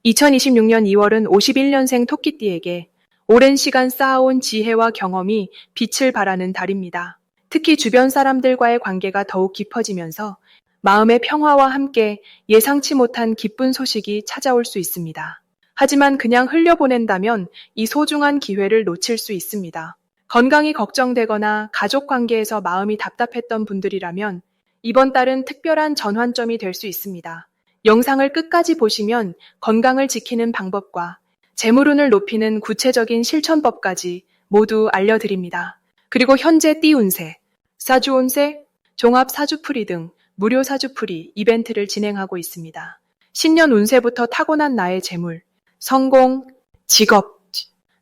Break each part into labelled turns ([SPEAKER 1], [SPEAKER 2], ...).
[SPEAKER 1] 2026년 2월은 51년생 토끼띠에게 오랜 시간 쌓아온 지혜와 경험이 빛을 발하는 달입니다. 특히 주변 사람들과의 관계가 더욱 깊어지면서 마음의 평화와 함께 예상치 못한 기쁜 소식이 찾아올 수 있습니다. 하지만 그냥 흘려보낸다면 이 소중한 기회를 놓칠 수 있습니다. 건강이 걱정되거나 가족 관계에서 마음이 답답했던 분들이라면 이번 달은 특별한 전환점이 될 수 있습니다. 영상을 끝까지 보시면 건강을 지키는 방법과 재물운을 높이는 구체적인 실천법까지 모두 알려드립니다. 그리고 현재 띠 운세, 사주운세, 종합 사주풀이 등 무료 사주풀이 이벤트를 진행하고 있습니다. 신년 운세부터 타고난 나의 재물, 성공, 직업,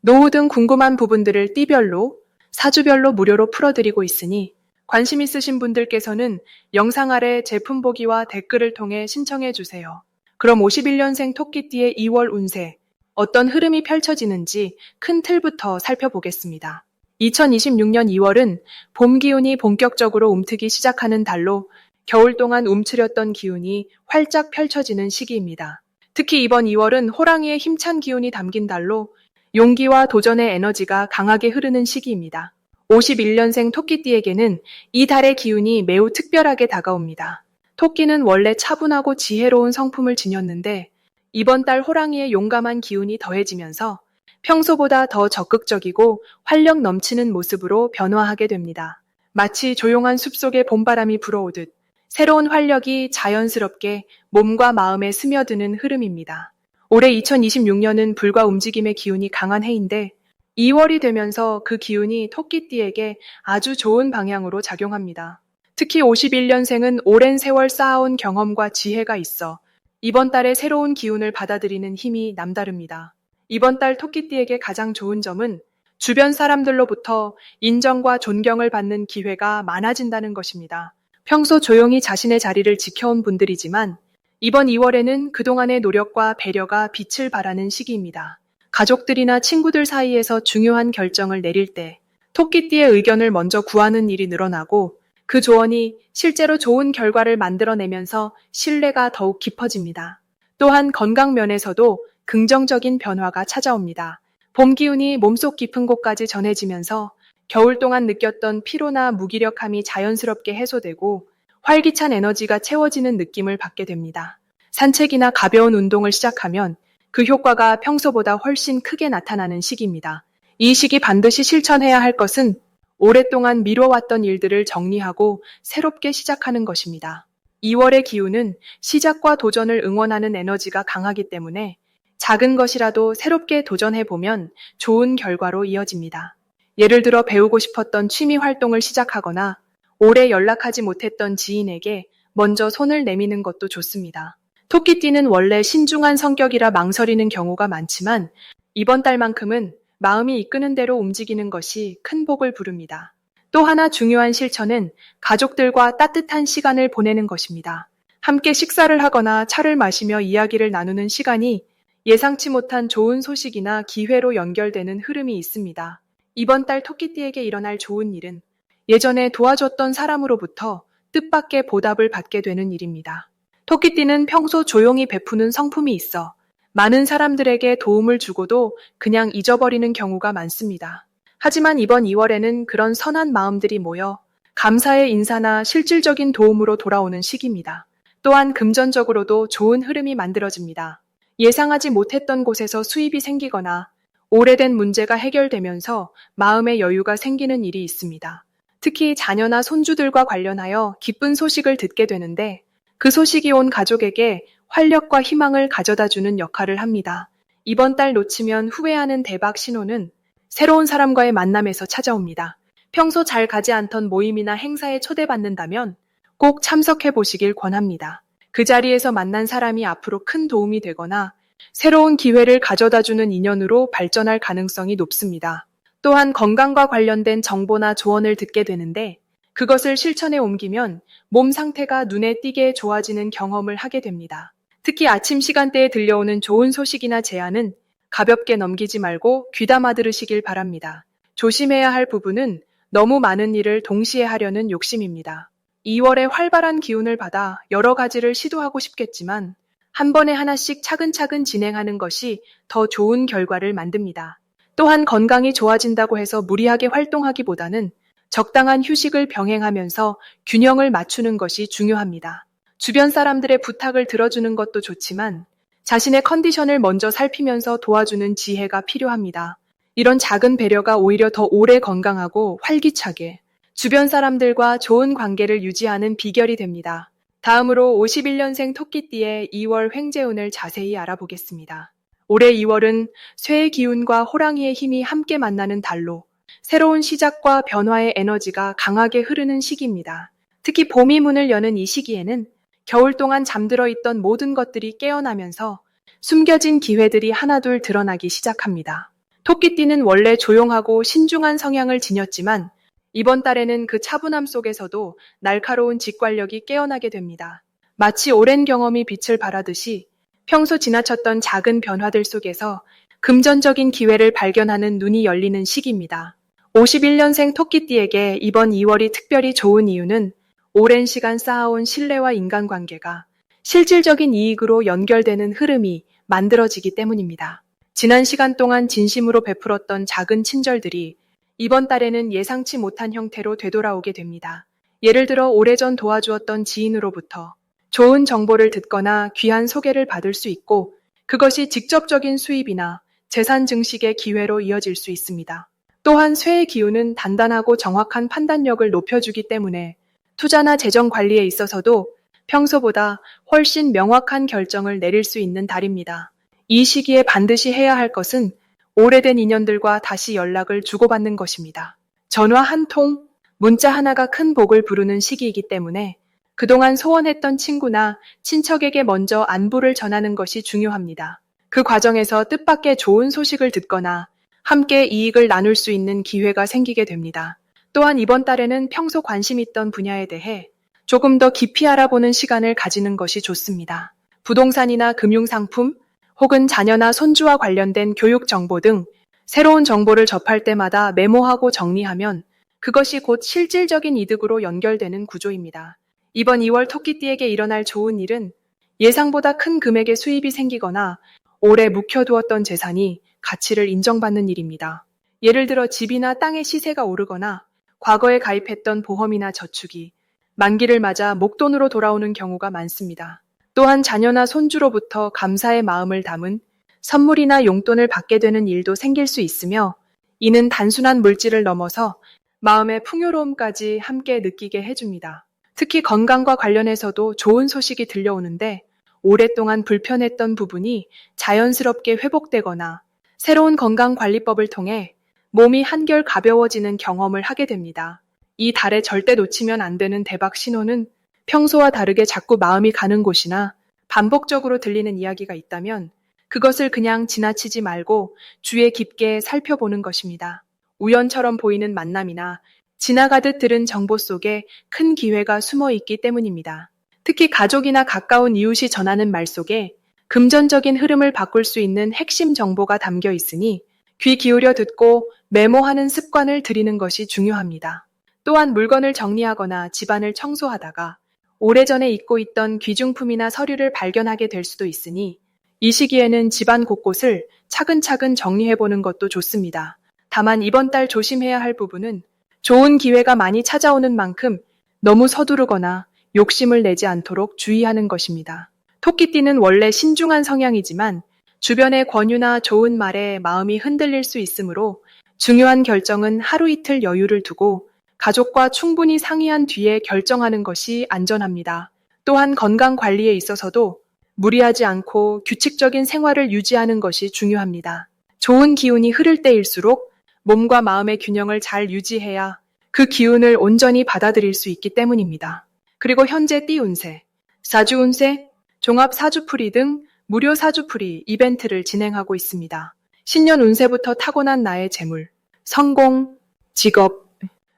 [SPEAKER 1] 노후 등 궁금한 부분들을 띠별로, 사주별로 무료로 풀어드리고 있으니 관심 있으신 분들께서는 영상 아래 제품 보기와 댓글을 통해 신청해 주세요. 그럼 51년생 토끼띠의 2월 운세, 어떤 흐름이 펼쳐지는지 큰 틀부터 살펴보겠습니다. 2026년 2월은 봄 기운이 본격적으로 움트기 시작하는 달로 겨울 동안 움츠렸던 기운이 활짝 펼쳐지는 시기입니다. 특히 이번 2월은 호랑이의 힘찬 기운이 담긴 달로 용기와 도전의 에너지가 강하게 흐르는 시기입니다. 51년생 토끼띠에게는 이 달의 기운이 매우 특별하게 다가옵니다. 토끼는 원래 차분하고 지혜로운 성품을 지녔는데 이번 달 호랑이의 용감한 기운이 더해지면서 평소보다 더 적극적이고 활력 넘치는 모습으로 변화하게 됩니다. 마치 조용한 숲속에 봄바람이 불어오듯 새로운 활력이 자연스럽게 몸과 마음에 스며드는 흐름입니다. 올해 2026년은 불과 움직임의 기운이 강한 해인데 2월이 되면서 그 기운이 토끼띠에게 아주 좋은 방향으로 작용합니다. 특히 51년생은 오랜 세월 쌓아온 경험과 지혜가 있어 이번 달에 새로운 기운을 받아들이는 힘이 남다릅니다. 이번 달 토끼띠에게 가장 좋은 점은 주변 사람들로부터 인정과 존경을 받는 기회가 많아진다는 것입니다. 평소 조용히 자신의 자리를 지켜온 분들이지만 이번 2월에는 그동안의 노력과 배려가 빛을 발하는 시기입니다. 가족들이나 친구들 사이에서 중요한 결정을 내릴 때 토끼띠의 의견을 먼저 구하는 일이 늘어나고 그 조언이 실제로 좋은 결과를 만들어내면서 신뢰가 더욱 깊어집니다. 또한 건강 면에서도 긍정적인 변화가 찾아옵니다. 봄 기운이 몸속 깊은 곳까지 전해지면서 겨울 동안 느꼈던 피로나 무기력함이 자연스럽게 해소되고 활기찬 에너지가 채워지는 느낌을 받게 됩니다. 산책이나 가벼운 운동을 시작하면 그 효과가 평소보다 훨씬 크게 나타나는 시기입니다. 이 시기 반드시 실천해야 할 것은 오랫동안 미뤄왔던 일들을 정리하고 새롭게 시작하는 것입니다. 2월의 기운은 시작과 도전을 응원하는 에너지가 강하기 때문에 작은 것이라도 새롭게 도전해보면 좋은 결과로 이어집니다. 예를 들어 배우고 싶었던 취미 활동을 시작하거나 오래 연락하지 못했던 지인에게 먼저 손을 내미는 것도 좋습니다. 토끼띠는 원래 신중한 성격이라 망설이는 경우가 많지만 이번 달만큼은 마음이 이끄는 대로 움직이는 것이 큰 복을 부릅니다. 또 하나 중요한 실천은 가족들과 따뜻한 시간을 보내는 것입니다. 함께 식사를 하거나 차를 마시며 이야기를 나누는 시간이 예상치 못한 좋은 소식이나 기회로 연결되는 흐름이 있습니다. 이번 달 토끼띠에게 일어날 좋은 일은 예전에 도와줬던 사람으로부터 뜻밖의 보답을 받게 되는 일입니다. 토끼띠는 평소 조용히 베푸는 성품이 있어 많은 사람들에게 도움을 주고도 그냥 잊어버리는 경우가 많습니다. 하지만 이번 2월에는 그런 선한 마음들이 모여 감사의 인사나 실질적인 도움으로 돌아오는 시기입니다. 또한 금전적으로도 좋은 흐름이 만들어집니다. 예상하지 못했던 곳에서 수입이 생기거나 오래된 문제가 해결되면서 마음의 여유가 생기는 일이 있습니다. 특히 자녀나 손주들과 관련하여 기쁜 소식을 듣게 되는데 그 소식이 온 가족에게 활력과 희망을 가져다주는 역할을 합니다. 이번 달 놓치면 후회하는 대박 신호는 새로운 사람과의 만남에서 찾아옵니다. 평소 잘 가지 않던 모임이나 행사에 초대받는다면 꼭 참석해 보시길 권합니다. 그 자리에서 만난 사람이 앞으로 큰 도움이 되거나 새로운 기회를 가져다주는 인연으로 발전할 가능성이 높습니다. 또한 건강과 관련된 정보나 조언을 듣게 되는데 그것을 실천에 옮기면 몸 상태가 눈에 띄게 좋아지는 경험을 하게 됩니다. 특히 아침 시간대에 들려오는 좋은 소식이나 제안은 가볍게 넘기지 말고 귀담아 들으시길 바랍니다. 조심해야 할 부분은 너무 많은 일을 동시에 하려는 욕심입니다. 2월에 활발한 기운을 받아 여러 가지를 시도하고 싶겠지만 한 번에 하나씩 차근차근 진행하는 것이 더 좋은 결과를 만듭니다. 또한 건강이 좋아진다고 해서 무리하게 활동하기보다는 적당한 휴식을 병행하면서 균형을 맞추는 것이 중요합니다. 주변 사람들의 부탁을 들어주는 것도 좋지만 자신의 컨디션을 먼저 살피면서 도와주는 지혜가 필요합니다. 이런 작은 배려가 오히려 더 오래 건강하고 활기차게 주변 사람들과 좋은 관계를 유지하는 비결이 됩니다. 다음으로 51년생 토끼띠의 2월 횡재운을 자세히 알아보겠습니다. 올해 2월은 쇠의 기운과 호랑이의 힘이 함께 만나는 달로 새로운 시작과 변화의 에너지가 강하게 흐르는 시기입니다. 특히 봄이 문을 여는 이 시기에는 겨울 동안 잠들어 있던 모든 것들이 깨어나면서 숨겨진 기회들이 하나둘 드러나기 시작합니다. 토끼띠는 원래 조용하고 신중한 성향을 지녔지만 이번 달에는 그 차분함 속에서도 날카로운 직관력이 깨어나게 됩니다. 마치 오랜 경험이 빛을 발하듯이 평소 지나쳤던 작은 변화들 속에서 금전적인 기회를 발견하는 눈이 열리는 시기입니다. 51년생 토끼띠에게 이번 2월이 특별히 좋은 이유는 오랜 시간 쌓아온 신뢰와 인간관계가 실질적인 이익으로 연결되는 흐름이 만들어지기 때문입니다. 지난 시간 동안 진심으로 베풀었던 작은 친절들이 이번 달에는 예상치 못한 형태로 되돌아오게 됩니다. 예를 들어 오래전 도와주었던 지인으로부터 좋은 정보를 듣거나 귀한 소개를 받을 수 있고 그것이 직접적인 수입이나 재산 증식의 기회로 이어질 수 있습니다. 또한 쇠의 기운은 단단하고 정확한 판단력을 높여주기 때문에 투자나 재정 관리에 있어서도 평소보다 훨씬 명확한 결정을 내릴 수 있는 달입니다. 이 시기에 반드시 해야 할 것은 오래된 인연들과 다시 연락을 주고받는 것입니다. 전화 한 통, 문자 하나가 큰 복을 부르는 시기이기 때문에 그동안 소원했던 친구나 친척에게 먼저 안부를 전하는 것이 중요합니다. 그 과정에서 뜻밖의 좋은 소식을 듣거나 함께 이익을 나눌 수 있는 기회가 생기게 됩니다. 또한 이번 달에는 평소 관심 있던 분야에 대해 조금 더 깊이 알아보는 시간을 가지는 것이 좋습니다. 부동산이나 금융상품, 혹은 자녀나 손주와 관련된 교육 정보 등 새로운 정보를 접할 때마다 메모하고 정리하면 그것이 곧 실질적인 이득으로 연결되는 구조입니다. 이번 2월 토끼띠에게 일어날 좋은 일은 예상보다 큰 금액의 수입이 생기거나 오래 묵혀두었던 재산이 가치를 인정받는 일입니다. 예를 들어 집이나 땅의 시세가 오르거나 과거에 가입했던 보험이나 저축이 만기를 맞아 목돈으로 돌아오는 경우가 많습니다. 또한 자녀나 손주로부터 감사의 마음을 담은 선물이나 용돈을 받게 되는 일도 생길 수 있으며 이는 단순한 물질을 넘어서 마음의 풍요로움까지 함께 느끼게 해줍니다. 특히 건강과 관련해서도 좋은 소식이 들려오는데 오랫동안 불편했던 부분이 자연스럽게 회복되거나 새로운 건강관리법을 통해 몸이 한결 가벼워지는 경험을 하게 됩니다. 이 달에 절대 놓치면 안 되는 대박 신호는 평소와 다르게 자꾸 마음이 가는 곳이나 반복적으로 들리는 이야기가 있다면 그것을 그냥 지나치지 말고 주의 깊게 살펴보는 것입니다. 우연처럼 보이는 만남이나 지나가듯 들은 정보 속에 큰 기회가 숨어 있기 때문입니다. 특히 가족이나 가까운 이웃이 전하는 말 속에 금전적인 흐름을 바꿀 수 있는 핵심 정보가 담겨 있으니 귀 기울여 듣고 메모하는 습관을 들이는 것이 중요합니다. 또한 물건을 정리하거나 집안을 청소하다가 오래전에 잊고 있던 귀중품이나 서류를 발견하게 될 수도 있으니 이 시기에는 집안 곳곳을 차근차근 정리해보는 것도 좋습니다. 다만 이번 달 조심해야 할 부분은 좋은 기회가 많이 찾아오는 만큼 너무 서두르거나 욕심을 내지 않도록 주의하는 것입니다. 토끼띠는 원래 신중한 성향이지만 주변의 권유나 좋은 말에 마음이 흔들릴 수 있으므로 중요한 결정은 하루 이틀 여유를 두고 가족과 충분히 상의한 뒤에 결정하는 것이 안전합니다. 또한 건강 관리에 있어서도 무리하지 않고 규칙적인 생활을 유지하는 것이 중요합니다. 좋은 기운이 흐를 때일수록 몸과 마음의 균형을 잘 유지해야 그 기운을 온전히 받아들일 수 있기 때문입니다. 그리고 현재 띠 운세, 사주 운세, 종합 사주풀이 등 무료 사주풀이 이벤트를 진행하고 있습니다. 신년 운세부터 타고난 나의 재물, 성공, 직업,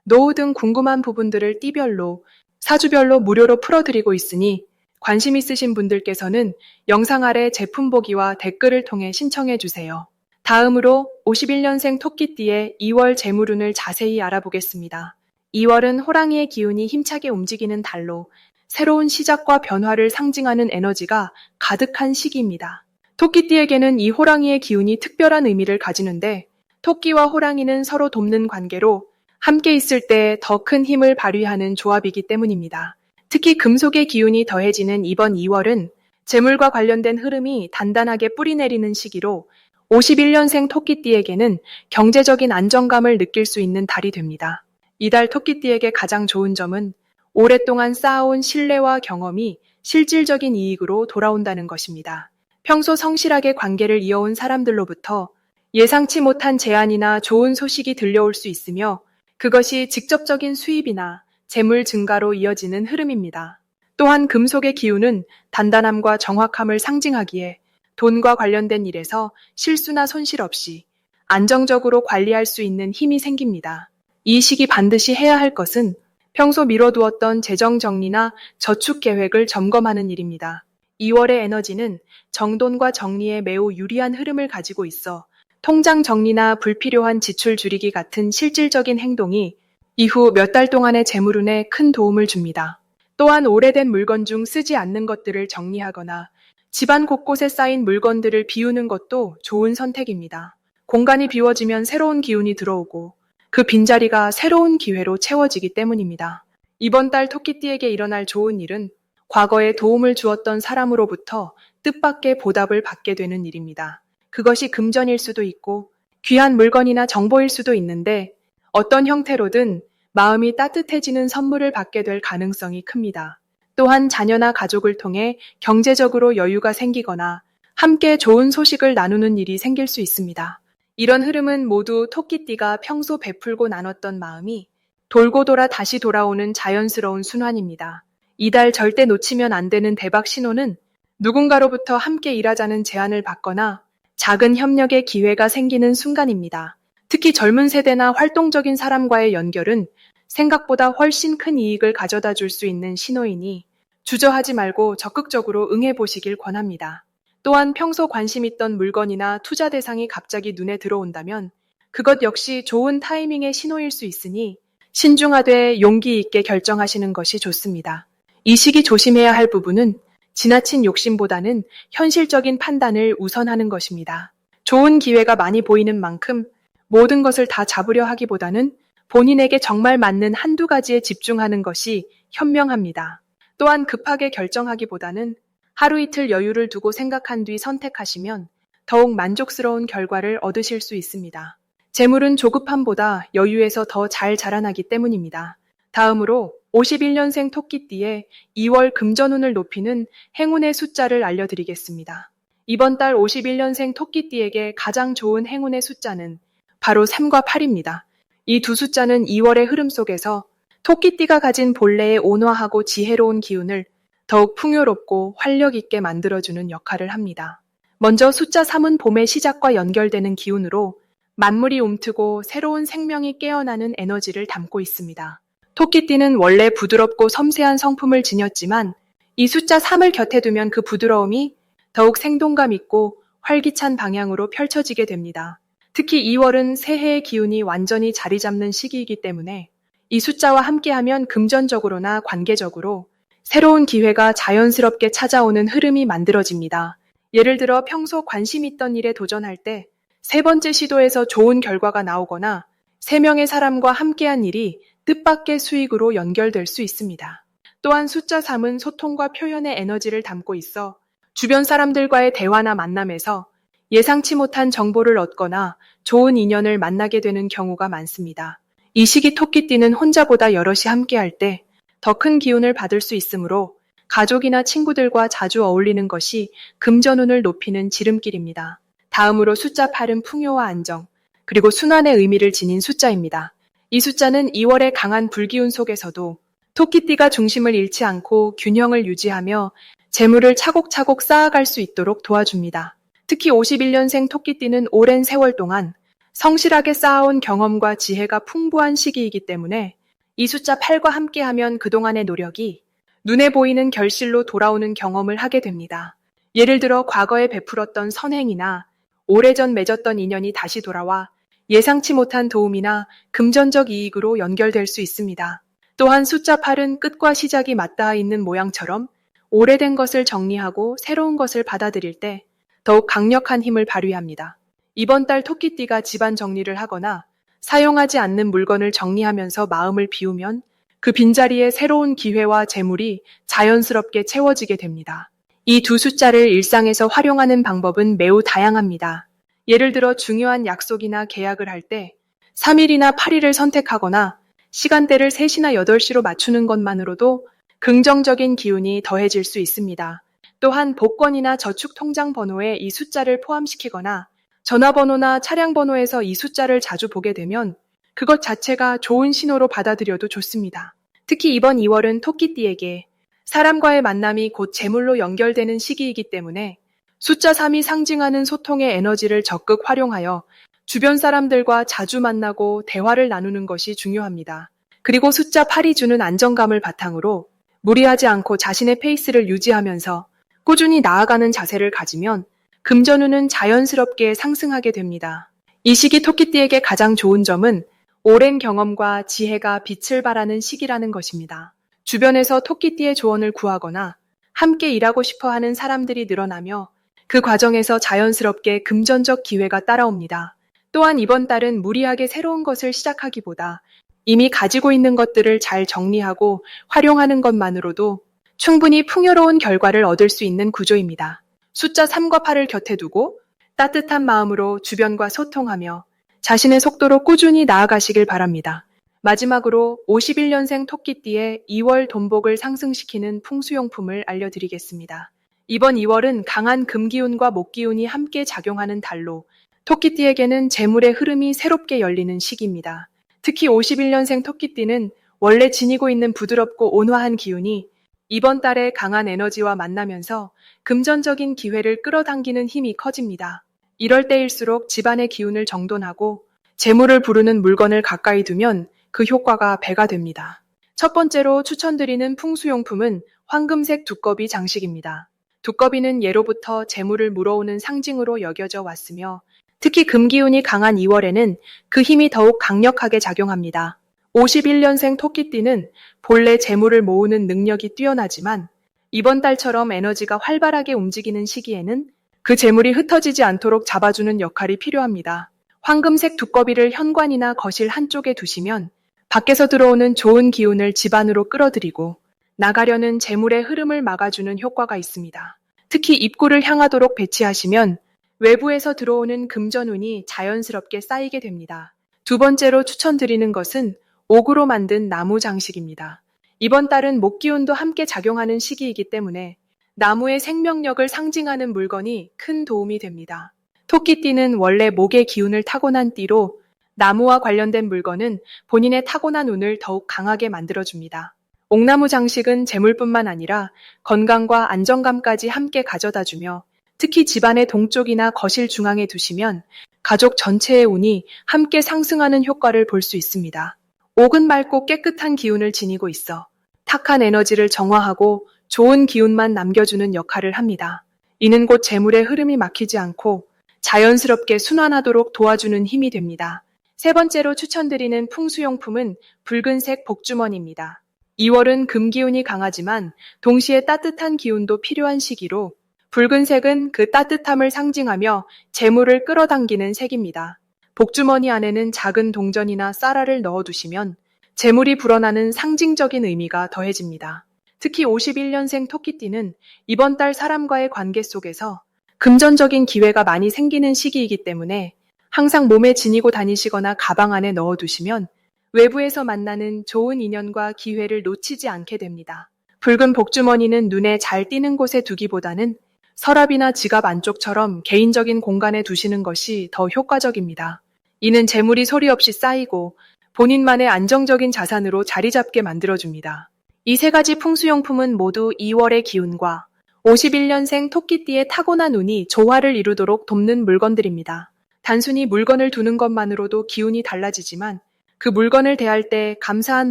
[SPEAKER 1] 노후 등 궁금한 부분들을 띠별로, 사주별로 무료로 풀어드리고 있으니 관심 있으신 분들께서는 영상 아래 제품 보기와 댓글을 통해 신청해 주세요. 다음으로 51년생 토끼띠의 2월 재물운을 자세히 알아보겠습니다. 2월은 호랑이의 기운이 힘차게 움직이는 달로 새로운 시작과 변화를 상징하는 에너지가 가득한 시기입니다. 토끼띠에게는 이 호랑이의 기운이 특별한 의미를 가지는데, 토끼와 호랑이는 서로 돕는 관계로 함께 있을 때 더 큰 힘을 발휘하는 조합이기 때문입니다. 특히 금속의 기운이 더해지는 이번 2월은 재물과 관련된 흐름이 단단하게 뿌리내리는 시기로 51년생 토끼띠에게는 경제적인 안정감을 느낄 수 있는 달이 됩니다. 이달 토끼띠에게 가장 좋은 점은 오랫동안 쌓아온 신뢰와 경험이 실질적인 이익으로 돌아온다는 것입니다. 평소 성실하게 관계를 이어온 사람들로부터 예상치 못한 제안이나 좋은 소식이 들려올 수 있으며, 그것이 직접적인 수입이나 재물 증가로 이어지는 흐름입니다. 또한 금속의 기운은 단단함과 정확함을 상징하기에 돈과 관련된 일에서 실수나 손실 없이 안정적으로 관리할 수 있는 힘이 생깁니다. 이 시기 반드시 해야 할 것은 평소 미뤄두었던 재정 정리나 저축 계획을 점검하는 일입니다. 2월의 에너지는 정돈과 정리에 매우 유리한 흐름을 가지고 있어 통장 정리나 불필요한 지출 줄이기 같은 실질적인 행동이 이후 몇 달 동안의 재물운에 큰 도움을 줍니다. 또한 오래된 물건 중 쓰지 않는 것들을 정리하거나 집안 곳곳에 쌓인 물건들을 비우는 것도 좋은 선택입니다. 공간이 비워지면 새로운 기운이 들어오고 그 빈자리가 새로운 기회로 채워지기 때문입니다. 이번 달 토끼띠에게 일어날 좋은 일은 과거에 도움을 주었던 사람으로부터 뜻밖의 보답을 받게 되는 일입니다. 그것이 금전일 수도 있고 귀한 물건이나 정보일 수도 있는데, 어떤 형태로든 마음이 따뜻해지는 선물을 받게 될 가능성이 큽니다. 또한 자녀나 가족을 통해 경제적으로 여유가 생기거나 함께 좋은 소식을 나누는 일이 생길 수 있습니다. 이런 흐름은 모두 토끼띠가 평소 베풀고 나눴던 마음이 돌고 돌아 다시 돌아오는 자연스러운 순환입니다. 이달 절대 놓치면 안 되는 대박 신호는 누군가로부터 함께 일하자는 제안을 받거나 작은 협력의 기회가 생기는 순간입니다. 특히 젊은 세대나 활동적인 사람과의 연결은 생각보다 훨씬 큰 이익을 가져다 줄 수 있는 신호이니 주저하지 말고 적극적으로 응해보시길 권합니다. 또한 평소 관심 있던 물건이나 투자 대상이 갑자기 눈에 들어온다면 그것 역시 좋은 타이밍의 신호일 수 있으니 신중하되 용기 있게 결정하시는 것이 좋습니다. 이 시기 조심해야 할 부분은 지나친 욕심보다는 현실적인 판단을 우선하는 것입니다. 좋은 기회가 많이 보이는 만큼 모든 것을 다 잡으려 하기보다는 본인에게 정말 맞는 한두 가지에 집중하는 것이 현명합니다. 또한 급하게 결정하기보다는 하루 이틀 여유를 두고 생각한 뒤 선택하시면 더욱 만족스러운 결과를 얻으실 수 있습니다. 재물은 조급함보다 여유에서 더 잘 자라나기 때문입니다. 다음으로 51년생 토끼띠의 2월 금전운을 높이는 행운의 숫자를 알려드리겠습니다. 이번 달 51년생 토끼띠에게 가장 좋은 행운의 숫자는 바로 3과 8입니다. 이 두 숫자는 2월의 흐름 속에서 토끼띠가 가진 본래의 온화하고 지혜로운 기운을 더욱 풍요롭고 활력 있게 만들어주는 역할을 합니다. 먼저 숫자 3은 봄의 시작과 연결되는 기운으로 만물이 움트고 새로운 생명이 깨어나는 에너지를 담고 있습니다. 토끼띠는 원래 부드럽고 섬세한 성품을 지녔지만 이 숫자 3을 곁에 두면 그 부드러움이 더욱 생동감 있고 활기찬 방향으로 펼쳐지게 됩니다. 특히 2월은 새해의 기운이 완전히 자리 잡는 시기이기 때문에 이 숫자와 함께하면 금전적으로나 관계적으로 새로운 기회가 자연스럽게 찾아오는 흐름이 만들어집니다. 예를 들어 평소 관심 있던 일에 도전할 때 세 번째 시도에서 좋은 결과가 나오거나 3명의 사람과 함께한 일이 뜻밖의 수익으로 연결될 수 있습니다. 또한 숫자 3은 소통과 표현의 에너지를 담고 있어 주변 사람들과의 대화나 만남에서 예상치 못한 정보를 얻거나 좋은 인연을 만나게 되는 경우가 많습니다. 이 시기 토끼띠는 혼자보다 여럿이 함께할 때 더 큰 기운을 받을 수 있으므로 가족이나 친구들과 자주 어울리는 것이 금전운을 높이는 지름길입니다. 다음으로 숫자 8은 풍요와 안정, 그리고 순환의 의미를 지닌 숫자입니다. 이 숫자는 2월의 강한 불기운 속에서도 토끼띠가 중심을 잃지 않고 균형을 유지하며 재물을 차곡차곡 쌓아갈 수 있도록 도와줍니다. 특히 51년생 토끼띠는 오랜 세월 동안 성실하게 쌓아온 경험과 지혜가 풍부한 시기이기 때문에 이 숫자 8과 함께하면 그동안의 노력이 눈에 보이는 결실로 돌아오는 경험을 하게 됩니다. 예를 들어 과거에 베풀었던 선행이나 오래전 맺었던 인연이 다시 돌아와 예상치 못한 도움이나 금전적 이익으로 연결될 수 있습니다. 또한 숫자 8은 끝과 시작이 맞닿아 있는 모양처럼 오래된 것을 정리하고 새로운 것을 받아들일 때 더욱 강력한 힘을 발휘합니다. 이번 달 토끼띠가 집안 정리를 하거나 사용하지 않는 물건을 정리하면서 마음을 비우면 그 빈자리에 새로운 기회와 재물이 자연스럽게 채워지게 됩니다. 이 두 숫자를 일상에서 활용하는 방법은 매우 다양합니다. 예를 들어 중요한 약속이나 계약을 할 때 3일이나 8일을 선택하거나 시간대를 3시나 8시로 맞추는 것만으로도 긍정적인 기운이 더해질 수 있습니다. 또한 복권이나 저축 통장 번호에 이 숫자를 포함시키거나 전화번호나 차량 번호에서 이 숫자를 자주 보게 되면 그것 자체가 좋은 신호로 받아들여도 좋습니다. 특히 이번 2월은 토끼띠에게 사람과의 만남이 곧 재물로 연결되는 시기이기 때문에 숫자 3이 상징하는 소통의 에너지를 적극 활용하여 주변 사람들과 자주 만나고 대화를 나누는 것이 중요합니다. 그리고 숫자 8이 주는 안정감을 바탕으로 무리하지 않고 자신의 페이스를 유지하면서 꾸준히 나아가는 자세를 가지면 금전운은 자연스럽게 상승하게 됩니다. 이 시기 토끼띠에게 가장 좋은 점은 오랜 경험과 지혜가 빛을 발하는 시기라는 것입니다. 주변에서 토끼띠의 조언을 구하거나 함께 일하고 싶어 하는 사람들이 늘어나며 그 과정에서 자연스럽게 금전적 기회가 따라옵니다. 또한 이번 달은 무리하게 새로운 것을 시작하기보다 이미 가지고 있는 것들을 잘 정리하고 활용하는 것만으로도 충분히 풍요로운 결과를 얻을 수 있는 구조입니다. 숫자 3과 8을 곁에 두고 따뜻한 마음으로 주변과 소통하며 자신의 속도로 꾸준히 나아가시길 바랍니다. 마지막으로 51년생 토끼띠의 2월 돈복을 상승시키는 풍수용품을 알려드리겠습니다. 이번 2월은 강한 금기운과 목기운이 함께 작용하는 달로 토끼띠에게는 재물의 흐름이 새롭게 열리는 시기입니다. 특히 51년생 토끼띠는 원래 지니고 있는 부드럽고 온화한 기운이 이번 달에 강한 에너지와 만나면서 금전적인 기회를 끌어당기는 힘이 커집니다. 이럴 때일수록 집안의 기운을 정돈하고 재물을 부르는 물건을 가까이 두면 그 효과가 배가 됩니다. 첫 번째로 추천드리는 풍수용품은 황금색 두꺼비 장식입니다. 두꺼비는 예로부터 재물을 물어오는 상징으로 여겨져 왔으며 특히 금기운이 강한 2월에는 그 힘이 더욱 강력하게 작용합니다. 51년생 토끼띠는 본래 재물을 모으는 능력이 뛰어나지만 이번 달처럼 에너지가 활발하게 움직이는 시기에는 그 재물이 흩어지지 않도록 잡아주는 역할이 필요합니다. 황금색 두꺼비를 현관이나 거실 한쪽에 두시면 밖에서 들어오는 좋은 기운을 집안으로 끌어들이고 나가려는 재물의 흐름을 막아주는 효과가 있습니다. 특히 입구를 향하도록 배치하시면 외부에서 들어오는 금전운이 자연스럽게 쌓이게 됩니다. 두 번째로 추천드리는 것은 옥으로 만든 나무 장식입니다. 이번 달은 목기운도 함께 작용하는 시기이기 때문에 나무의 생명력을 상징하는 물건이 큰 도움이 됩니다. 토끼띠는 원래 목의 기운을 타고난 띠로 나무와 관련된 물건은 본인의 타고난 운을 더욱 강하게 만들어줍니다. 옥나무 장식은 재물뿐만 아니라 건강과 안정감까지 함께 가져다주며 특히 집안의 동쪽이나 거실 중앙에 두시면 가족 전체의 운이 함께 상승하는 효과를 볼 수 있습니다. 옥은 맑고 깨끗한 기운을 지니고 있어 탁한 에너지를 정화하고 좋은 기운만 남겨주는 역할을 합니다. 이는 곧 재물의 흐름이 막히지 않고 자연스럽게 순환하도록 도와주는 힘이 됩니다. 세 번째로 추천드리는 풍수용품은 붉은색 복주머니입니다. 2월은 금기운이 강하지만 동시에 따뜻한 기운도 필요한 시기로 붉은색은 그 따뜻함을 상징하며 재물을 끌어당기는 색입니다. 복주머니 안에는 작은 동전이나 쌀알을 넣어두시면 재물이 불어나는 상징적인 의미가 더해집니다. 특히 51년생 토끼띠는 이번 달 사람과의 관계 속에서 금전적인 기회가 많이 생기는 시기이기 때문에 항상 몸에 지니고 다니시거나 가방 안에 넣어두시면 외부에서 만나는 좋은 인연과 기회를 놓치지 않게 됩니다. 붉은 복주머니는 눈에 잘 띄는 곳에 두기보다는 서랍이나 지갑 안쪽처럼 개인적인 공간에 두시는 것이 더 효과적입니다. 이는 재물이 소리 없이 쌓이고 본인만의 안정적인 자산으로 자리 잡게 만들어줍니다. 이 세 가지 풍수용품은 모두 2월의 기운과 51년생 토끼띠의 타고난 운이 조화를 이루도록 돕는 물건들입니다. 단순히 물건을 두는 것만으로도 기운이 달라지지만 그 물건을 대할 때 감사한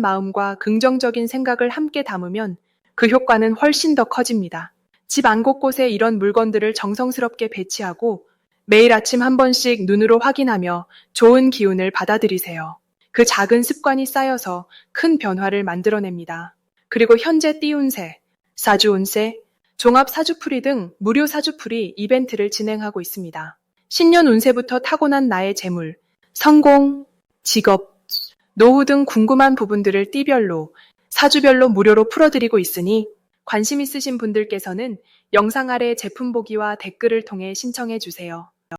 [SPEAKER 1] 마음과 긍정적인 생각을 함께 담으면 그 효과는 훨씬 더 커집니다. 집 안 곳곳에 이런 물건들을 정성스럽게 배치하고 매일 아침 한 번씩 눈으로 확인하며 좋은 기운을 받아들이세요. 그 작은 습관이 쌓여서 큰 변화를 만들어냅니다. 그리고 현재 띠운세, 사주운세, 종합 사주풀이 등 무료 사주풀이 이벤트를 진행하고 있습니다. 신년 운세부터 타고난 나의 재물, 성공, 직업, 노후 등 궁금한 부분들을 띠별로, 사주별로 무료로 풀어드리고 있으니 관심 있으신 분들께서는 영상 아래 제품 보기와 댓글을 통해 신청해 주세요.